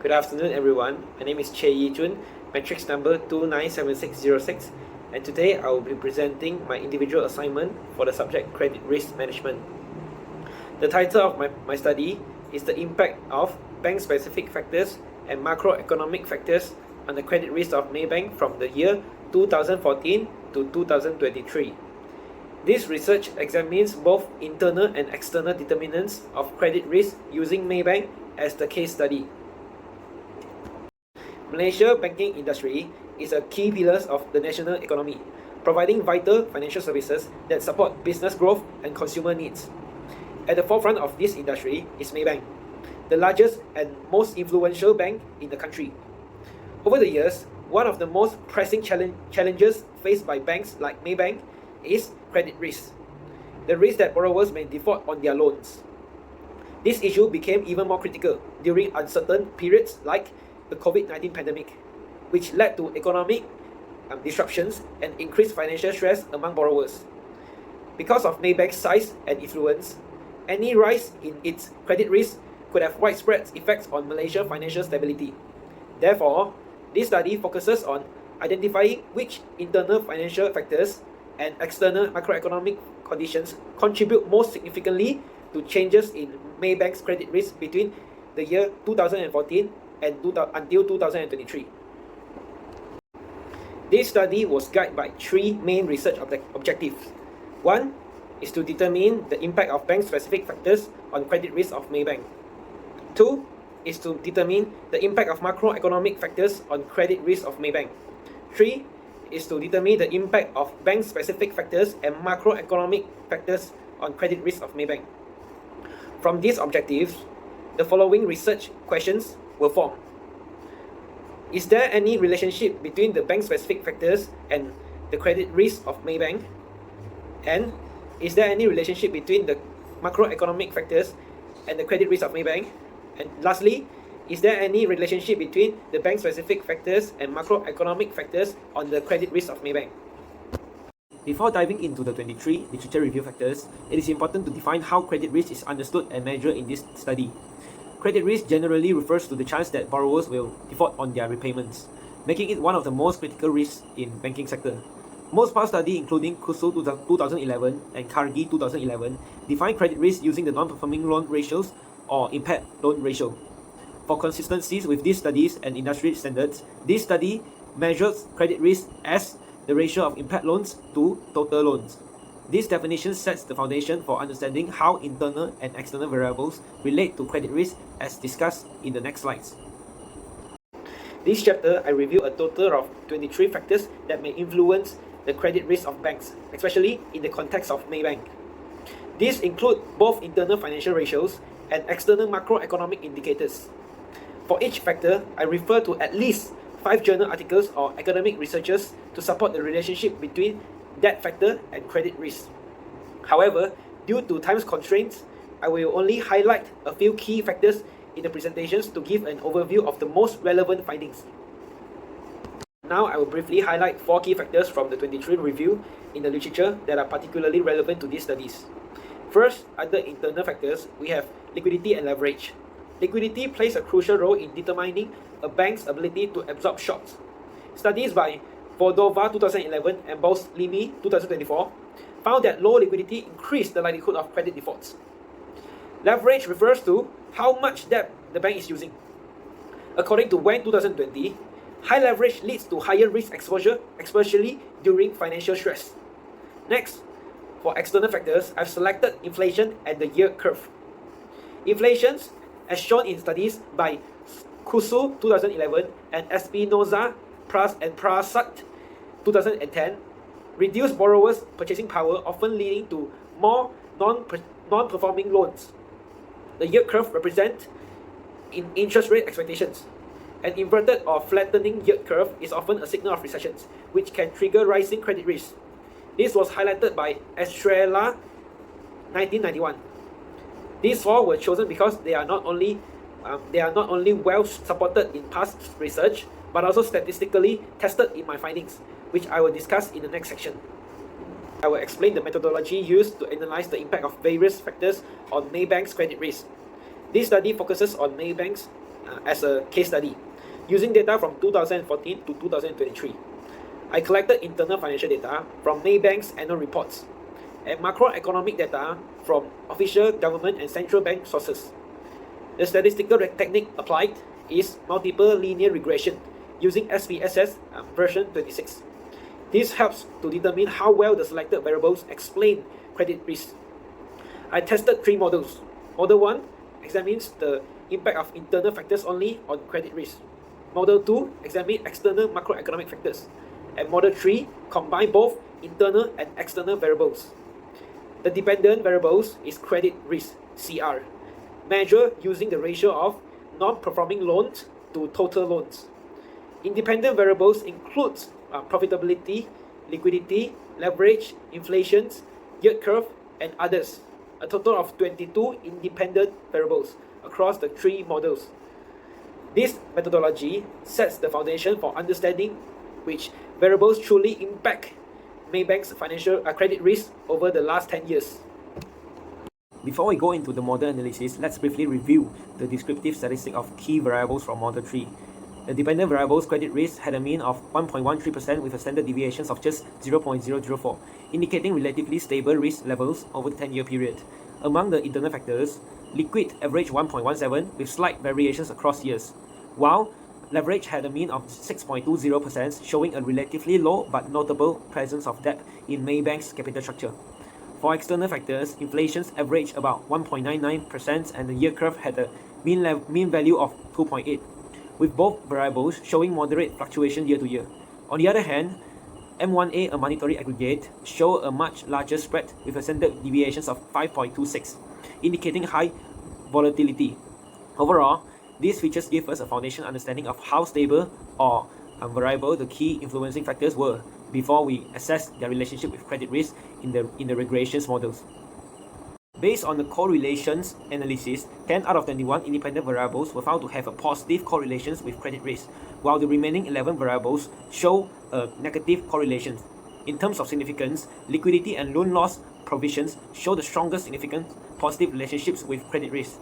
Good afternoon, everyone. My name is Che Yi Jun, matrix number 297606, and today I will be presenting my individual assignment for the subject Credit Risk Management. The title of my study is the impact of bank-specific factors and macroeconomic factors on the credit risk of Maybank from the year 2014 to 2023. This research examines both internal and external determinants of credit risk using Maybank as the case study. Malaysia banking industry is a key pillar of the national economy, providing vital financial services that support business growth and consumer needs. At the forefront of this industry is Maybank, the largest and most influential bank in the country. Over the years, one of the most pressing challenges faced by banks like Maybank is credit risk, the risk that borrowers may default on their loans. This issue became even more critical during uncertain periods like the COVID-19 pandemic, which led to economic disruptions and increased financial stress among borrowers. Because of Maybank's size and influence, any rise in its credit risk could have widespread effects on Malaysia's financial stability. Therefore, this study focuses on identifying which internal financial factors and external macroeconomic conditions contribute most significantly to changes in Maybank's credit risk between the year 2014 and until 2023. This study was guided by three main research objectives. One is to determine the impact of bank-specific factors on credit risk of Maybank. Two is to determine the impact of macroeconomic factors on credit risk of Maybank. Three is to determine the impact of bank-specific factors and macroeconomic factors on credit risk of Maybank. From these objectives, the following research questions were formed. Is there any relationship between the bank-specific factors and the credit risk of Maybank? And is there any relationship between the macroeconomic factors and the credit risk of Maybank? And lastly, is there any relationship between the bank-specific factors and macroeconomic factors on the credit risk of Maybank? Before diving into the 23 literature review factors, it is important to define how credit risk is understood and measured in this study. Credit risk generally refers to the chance that borrowers will default on their repayments, making it one of the most critical risks in banking sector. Most past studies, including KUSU 2011 and KARGI 2011, define credit risk using the non-performing loan ratios or impaired loan ratio. For consistencies with these studies and industry standards, this study measures credit risk as the ratio of impaired loans to total loans. This definition sets the foundation for understanding how internal and external variables relate to credit risk as discussed in the next slides. This chapter, I review a total of 23 factors that may influence the credit risk of banks, especially in the context of Maybank. These include both internal financial ratios and external macroeconomic indicators. For each factor, I refer to at least 5 journal articles or academic researchers to support the relationship between that factor and credit risk. However, due to time constraints, I will only highlight a few key factors in the presentations to give an overview of the most relevant findings. Now I will briefly highlight 4 key factors from the 23 review in the literature that are particularly relevant to these studies. First, under internal factors, we have liquidity and leverage. Liquidity plays a crucial role in determining a bank's ability to absorb shocks. Studies by Vodova 2011 and Boslimi 2024 found that low liquidity increased the likelihood of credit defaults. Leverage refers to how much debt the bank is using. According to WANG 2020, high leverage leads to higher risk exposure, especially during financial stress. Next, for external factors, I've selected inflation and the yield curve. Inflation, as shown in studies by KUSU 2011 and Espinoza and Prasad 2010, reduced borrowers' purchasing power, often leading to more non-performing loans. The yield curve represents interest rate expectations. An inverted or flattening yield curve is often a signal of recessions, which can trigger rising credit risk. This was highlighted by Estrella 1991. These 4 were chosen because they are not only well supported in past research, but also statistically tested in my findings, which I will discuss in the next section. I will explain the methodology used to analyze the impact of various factors on Maybank's credit risk. This study focuses on Maybank's as a case study, using data from 2014 to 2023. I collected internal financial data from Maybank's annual reports and macroeconomic data from official government and central bank sources. The statistical technique applied is multiple linear regression using SPSS version 26. This helps to determine how well the selected variables explain credit risk. I tested 3 models. Model 1 examines the impact of internal factors only on credit risk. Model 2 examines external macroeconomic factors. And Model 3 combine both internal and external variables. The dependent variables is credit risk, CR, measured using the ratio of non-performing loans to total loans. Independent variables include profitability, liquidity, leverage, inflation, yield curve, and others. A total of 22 independent variables across the 3 models. This methodology sets the foundation for understanding which variables truly impact Maybank's financial credit risk over the last 10 years. Before we go into the model analysis, let's briefly review the descriptive statistic of key variables from Model 3. The dependent variable's credit risk had a mean of 1.13% with a standard deviation of just 0.004, indicating relatively stable risk levels over the 10-year period. Among the internal factors, liquid averaged 1.17 with slight variations across years, while leverage had a mean of 6.20%, showing a relatively low but notable presence of debt in Maybank's capital structure. For external factors, inflation averaged about 1.99% and the yield curve had a mean value of 2.8, with both variables showing moderate fluctuation year to year. On the other hand, M1A, a monetary aggregate, show a much larger spread with a standard deviation of 5.26, indicating high volatility. Overall, these features give us a foundation understanding of how stable or variable the key influencing factors were before we assess their relationship with credit risk in the regressions models. Based on the correlations analysis, 10 out of 21 independent variables were found to have a positive correlations with credit risk, while the remaining 11 variables show a negative correlation. In terms of significance, liquidity and loan loss provisions show the strongest significant positive relationships with credit risk,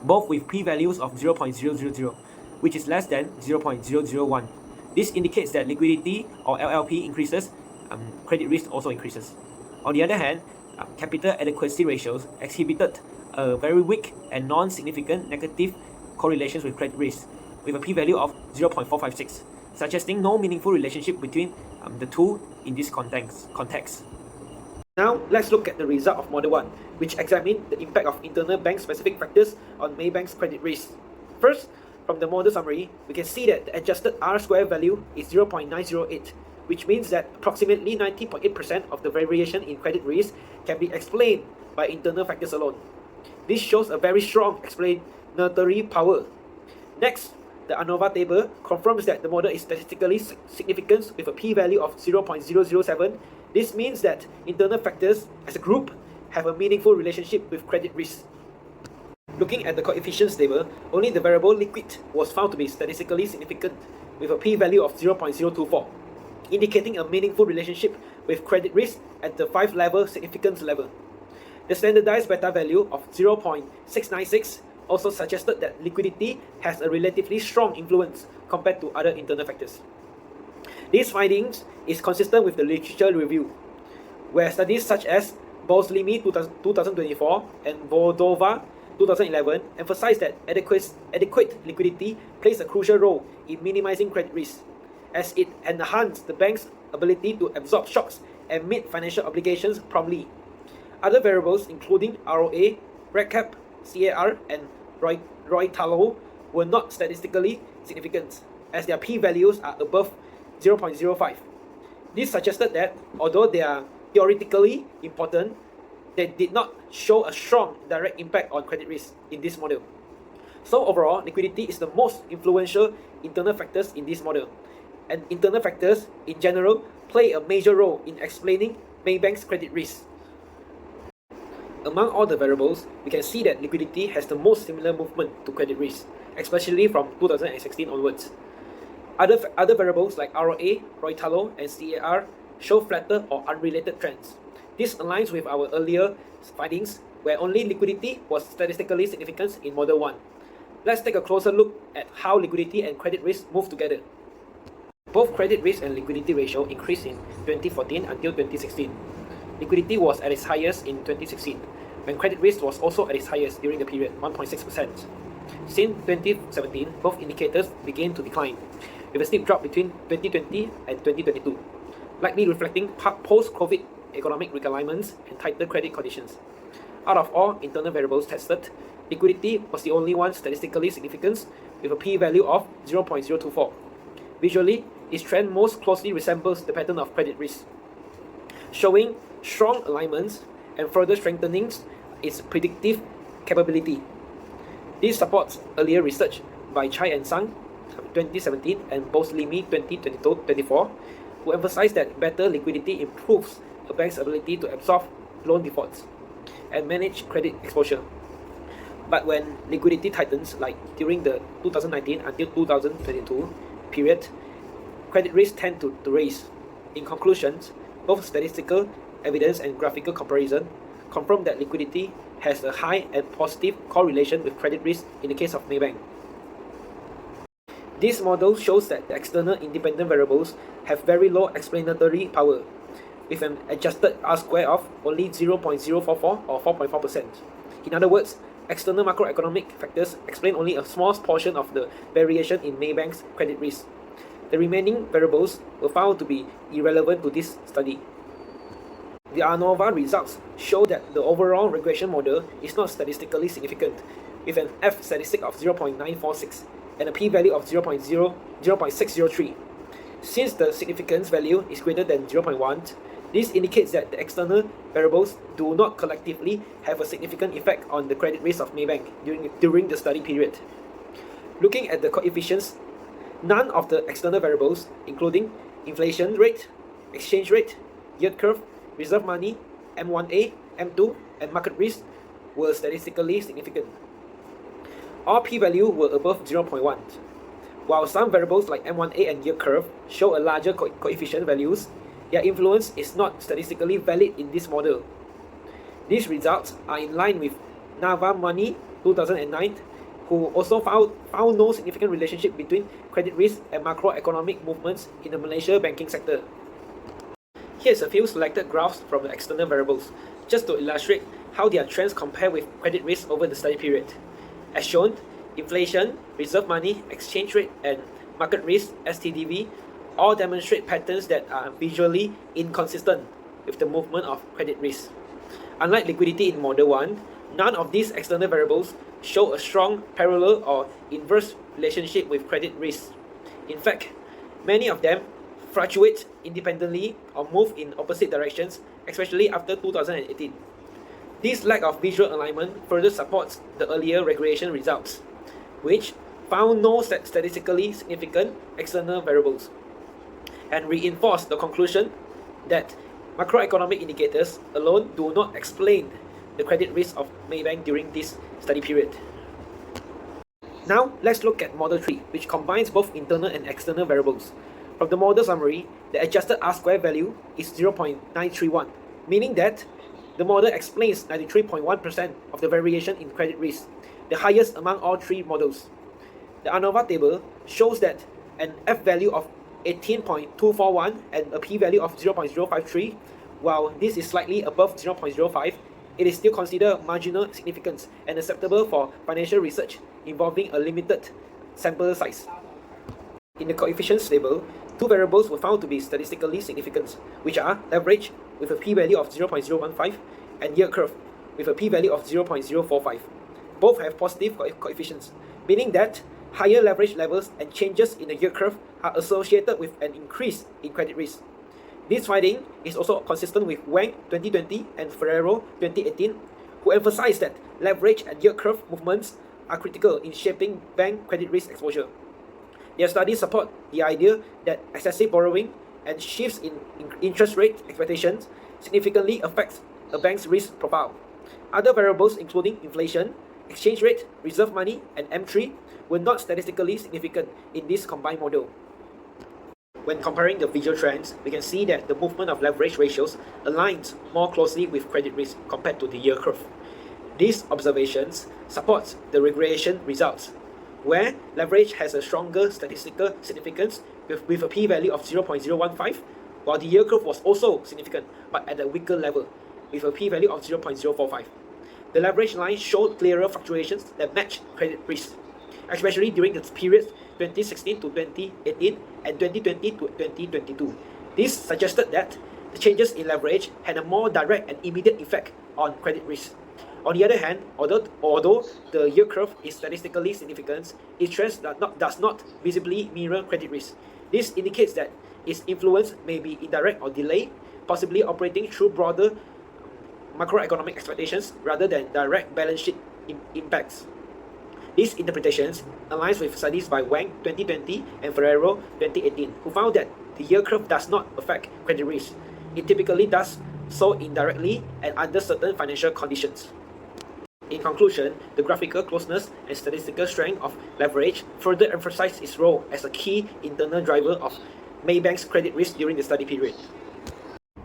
both with p-values of 0.000, which is less than 0.001. This indicates that liquidity or LLP increases, credit risk also increases. On the other hand, capital adequacy ratios exhibited a very weak and non-significant negative correlations with credit risk, with a p-value of 0.456, suggesting no meaningful relationship between the two in this context. Now, let's look at the result of Model 1, which examined the impact of internal bank-specific factors on Maybank's credit risk. First, from the model summary, we can see that the adjusted R-square value is 0.908, which means that approximately 90.8% of the variation in credit risk can be explained by internal factors alone. This shows a very strong explanatory power. Next, the ANOVA table confirms that the model is statistically significant with a p-value of 0.007. This means that internal factors as a group have a meaningful relationship with credit risk. Looking at the coefficients table, only the variable liquid was found to be statistically significant with a p-value of 0.024. Indicating a meaningful relationship with credit risk at the 5-level significance level. The standardized beta value of 0.696 also suggested that liquidity has a relatively strong influence compared to other internal factors. These findings is consistent with the literature review, where studies such as Boslimi 2024 and Vodova 2011 emphasize that adequate liquidity plays a crucial role in minimizing credit risk, as it enhances the bank's ability to absorb shocks and meet financial obligations promptly. Other variables including ROA, RECAP, CAR, and Roy-Tallow were not statistically significant, as their p-values are above 0.05. This suggested that, although they are theoretically important, they did not show a strong direct impact on credit risk in this model. So overall, liquidity is the most influential internal factors in this model, and internal factors in general play a major role in explaining Maybank's credit risk. Among all the variables, we can see that liquidity has the most similar movement to credit risk, especially from 2016 onwards. Other variables like ROA, Roy-Tallow, and CAR show flatter or unrelated trends. This aligns with our earlier findings, where only liquidity was statistically significant in Model 1. let's take a closer look at how liquidity and credit risk move together. Both credit risk and liquidity ratio increased in 2014 until 2016. Liquidity was at its highest in 2016, when credit risk was also at its highest during the period, 1.6%. Since 2017, both indicators began to decline, with a steep drop between 2020 and 2022, likely reflecting post-COVID economic realignments and tighter credit conditions. Out of all internal variables tested, liquidity was the only one statistically significant, with a p-value of 0.024. Visually, its trend most closely resembles the pattern of credit risk, showing strong alignments and further strengthening its predictive capability. This supports earlier research by Chai and Sang 2017 and Boslimi 2024, who emphasized that better liquidity improves a bank's ability to absorb loan defaults and manage credit exposure. But when liquidity tightens, like during the 2019 until 2022 period, credit risks tend to rise. In conclusion, both statistical evidence and graphical comparison confirm that liquidity has a high and positive correlation with credit risk in the case of Maybank. This model shows that the external independent variables have very low explanatory power, with an adjusted R-square of only 0.044 or 4.4%. In other words, external macroeconomic factors explain only a small portion of the variation in Maybank's credit risk. The remaining variables were found to be irrelevant to this study. The ANOVA results show that the overall regression model is not statistically significant, with an F statistic of 0.946 and a p-value of 0.603. Since the significance value is greater than 0.1, this indicates that the external variables do not collectively have a significant effect on the credit risk of Maybank during the study period. Looking at the coefficients, none of the external variables, including inflation rate, exchange rate, yield curve, reserve money, M1A, M2, and market risk, were statistically significant. All p-values were above 0.1. While some variables like M1A and yield curve show a larger coefficient values, their influence is not statistically valid in this model. These results are in line with Navamani 2009, who also found no significant relationship between credit risk and macroeconomic movements in the Malaysia banking sector. Here's a few selected graphs from the external variables, just to illustrate how their trends compare with credit risk over the study period. As shown, inflation, reserve money, exchange rate, and market risk (STDV) all demonstrate patterns that are visually inconsistent with the movement of credit risk. Unlike liquidity in Model 1, none of these external variables show a strong parallel or inverse relationship with credit risk. In fact, many of them fluctuate independently or move in opposite directions, especially after 2018. This lack of visual alignment further supports the earlier regression results, which found no statistically significant external variables, and reinforce the conclusion that macroeconomic indicators alone do not explain the credit risk of Maybank during this study period. Now, let's look at Model 3, which combines both internal and external variables. From the model summary, the adjusted R-square value is 0.931, meaning that the model explains 93.1% of the variation in credit risk, the highest among all three models. The ANOVA table shows that an F value of 18.241 and a p-value of 0.053, while this is slightly above 0.05, it is still considered marginal significance and acceptable for financial research involving a limited sample size. In the coefficients table, two variables were found to be statistically significant, which are leverage with a p-value of 0.015 and yield curve with a p-value of 0.045. Both have positive coefficients, meaning that higher leverage levels and changes in the yield curve are associated with an increase in credit risk. This finding is also consistent with Wang 2020 and Ferrero 2018, who emphasized that leverage and yield curve movements are critical in shaping bank credit risk exposure. Their studies support the idea that excessive borrowing and shifts in interest rate expectations significantly affects a bank's risk profile. Other variables including inflation, exchange rate, reserve money, and M3 were not statistically significant in this combined model. When comparing the visual trends, we can see that the movement of leverage ratios aligns more closely with credit risk compared to the yield curve. These observations support the regression results, where leverage has a stronger statistical significance with a p-value of 0.015, while the yield curve was also significant, but at a weaker level, with a p-value of 0.045. The leverage line showed clearer fluctuations that match credit risk, especially during the periods 2016 to 2018 and 2020 to 2022. This suggested that the changes in leverage had a more direct and immediate effect on credit risk. On the other hand, although the yield curve is statistically significant, its trend does not visibly mirror credit risk. This indicates that its influence may be indirect or delayed, possibly operating through broader macroeconomic expectations rather than direct balance sheet impacts. These interpretations aligns with studies by Wang 2020 and Ferrero 2018, who found that the yield curve does not affect credit risk. It typically does so indirectly and under certain financial conditions. In conclusion, the graphical closeness and statistical strength of leverage further emphasize its role as a key internal driver of Maybank's credit risk during the study period.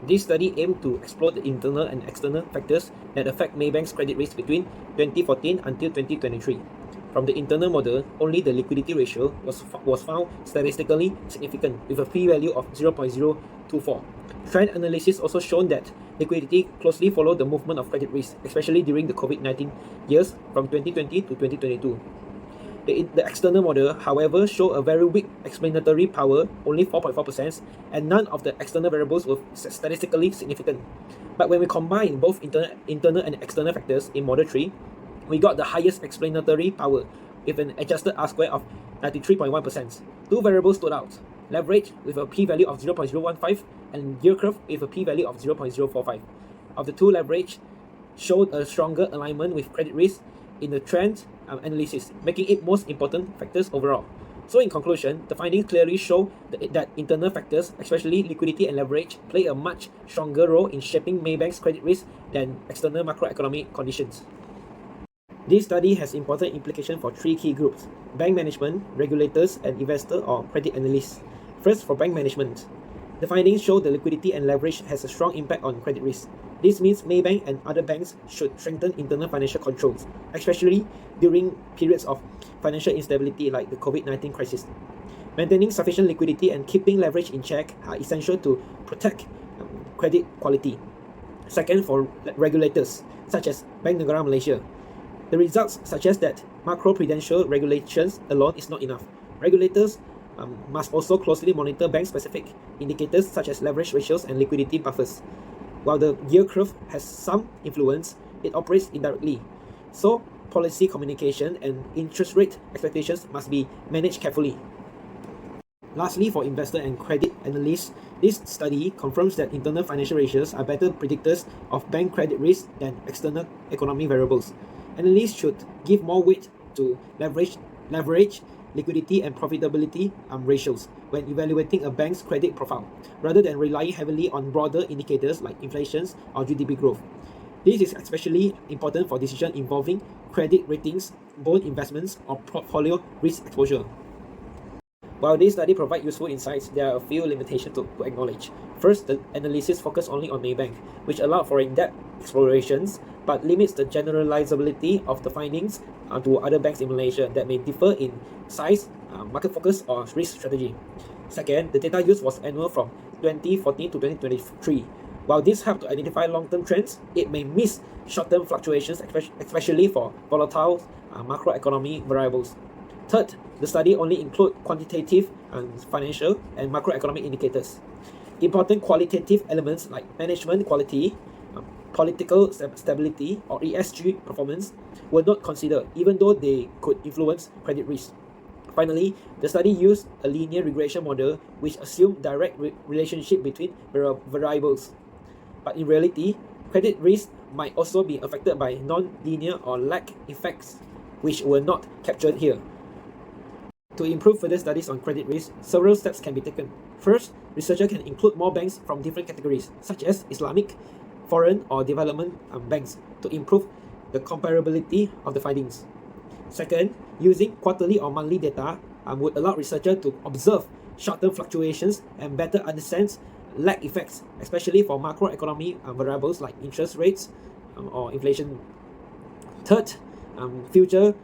This study aimed to explore the internal and external factors that affect Maybank's credit risk between 2014 until 2023. From the internal model, only the liquidity ratio was found statistically significant with a p-value of 0.024. Trend analysis also shown that liquidity closely followed the movement of credit risk, especially during the COVID-19 years from 2020 to 2022. The external model, however, showed a very weak explanatory power, only 4.4%, and none of the external variables were statistically significant. But when we combine both internal and external factors in Model 3, we got the highest explanatory power with an adjusted R-square of 93.1%. Two variables stood out: leverage with a p-value of 0.015 and yield curve with a p-value of 0.045. Of the two, leverage showed a stronger alignment with credit risk in the trend analysis, making it most important factors overall. So in conclusion, the findings clearly show that internal factors, especially liquidity and leverage, play a much stronger role in shaping Maybank's credit risk than external macroeconomic conditions. This study has important implications for three key groups: bank management, regulators, and investor or credit analysts. First, for bank management, the findings show the liquidity and leverage has a strong impact on credit risk. This means Maybank and other banks should strengthen internal financial controls, especially during periods of financial instability like the COVID-19 crisis. Maintaining sufficient liquidity and keeping leverage in check are essential to protect credit quality. Second, for regulators, such as Bank Negara Malaysia, the results suggest that macroprudential regulations alone is not enough. Regulators must also closely monitor bank-specific indicators such as leverage ratios and liquidity buffers. While the yield curve has some influence, it operates indirectly. So, policy communication and interest rate expectations must be managed carefully. Lastly, for investor and credit analysts, this study confirms that internal financial ratios are better predictors of bank credit risk than external economic variables. Analysts should give more weight to leverage, liquidity, and profitability ratios when evaluating a bank's credit profile, rather than relying heavily on broader indicators like inflation or GDP growth. This is especially important for decisions involving credit ratings, bond investments, or portfolio risk exposure. While this study provides useful insights, there are a few limitations to acknowledge. First, the analysis focused only on Maybank, which allowed for in-depth explorations, but limits the generalizability of the findings to other banks in Malaysia that may differ in size, market focus, or risk strategy. Second, the data used was annual from 2014 to 2023. While this helped to identify long-term trends, it may miss short-term fluctuations, especially for volatile macroeconomic variables. Third, the study only includes quantitative financial and macroeconomic indicators. Important qualitative elements like management quality, political stability, or ESG performance were not considered, even though they could influence credit risk. Finally, the study used a linear regression model which assumed direct relationship between variables. But in reality, credit risk might also be affected by non-linear or lag effects, which were not captured here. To improve further studies on credit risk, several steps can be taken. First, researchers can include more banks from different categories, such as Islamic, foreign, or development banks, to improve the comparability of the findings. Second, using quarterly or monthly data would allow researchers to observe short-term fluctuations and better understand lag effects, especially for macroeconomic variables like interest rates or inflation. Third, future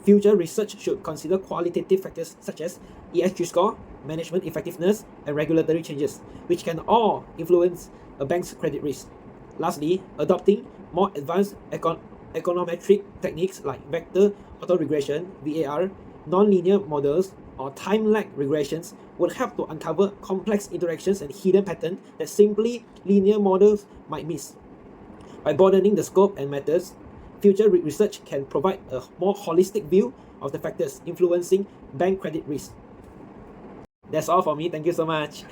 future research should consider qualitative factors such as ESG score, management effectiveness, and regulatory changes, which can all influence a bank's credit risk. Lastly, adopting more advanced econometric techniques like vector autoregression, VAR, nonlinear models, or time lag regressions will help to uncover complex interactions and hidden patterns that simply linear models might miss. By broadening the scope and methods, future research can provide a more holistic view of the factors influencing bank credit risk. That's all for me. Thank you so much.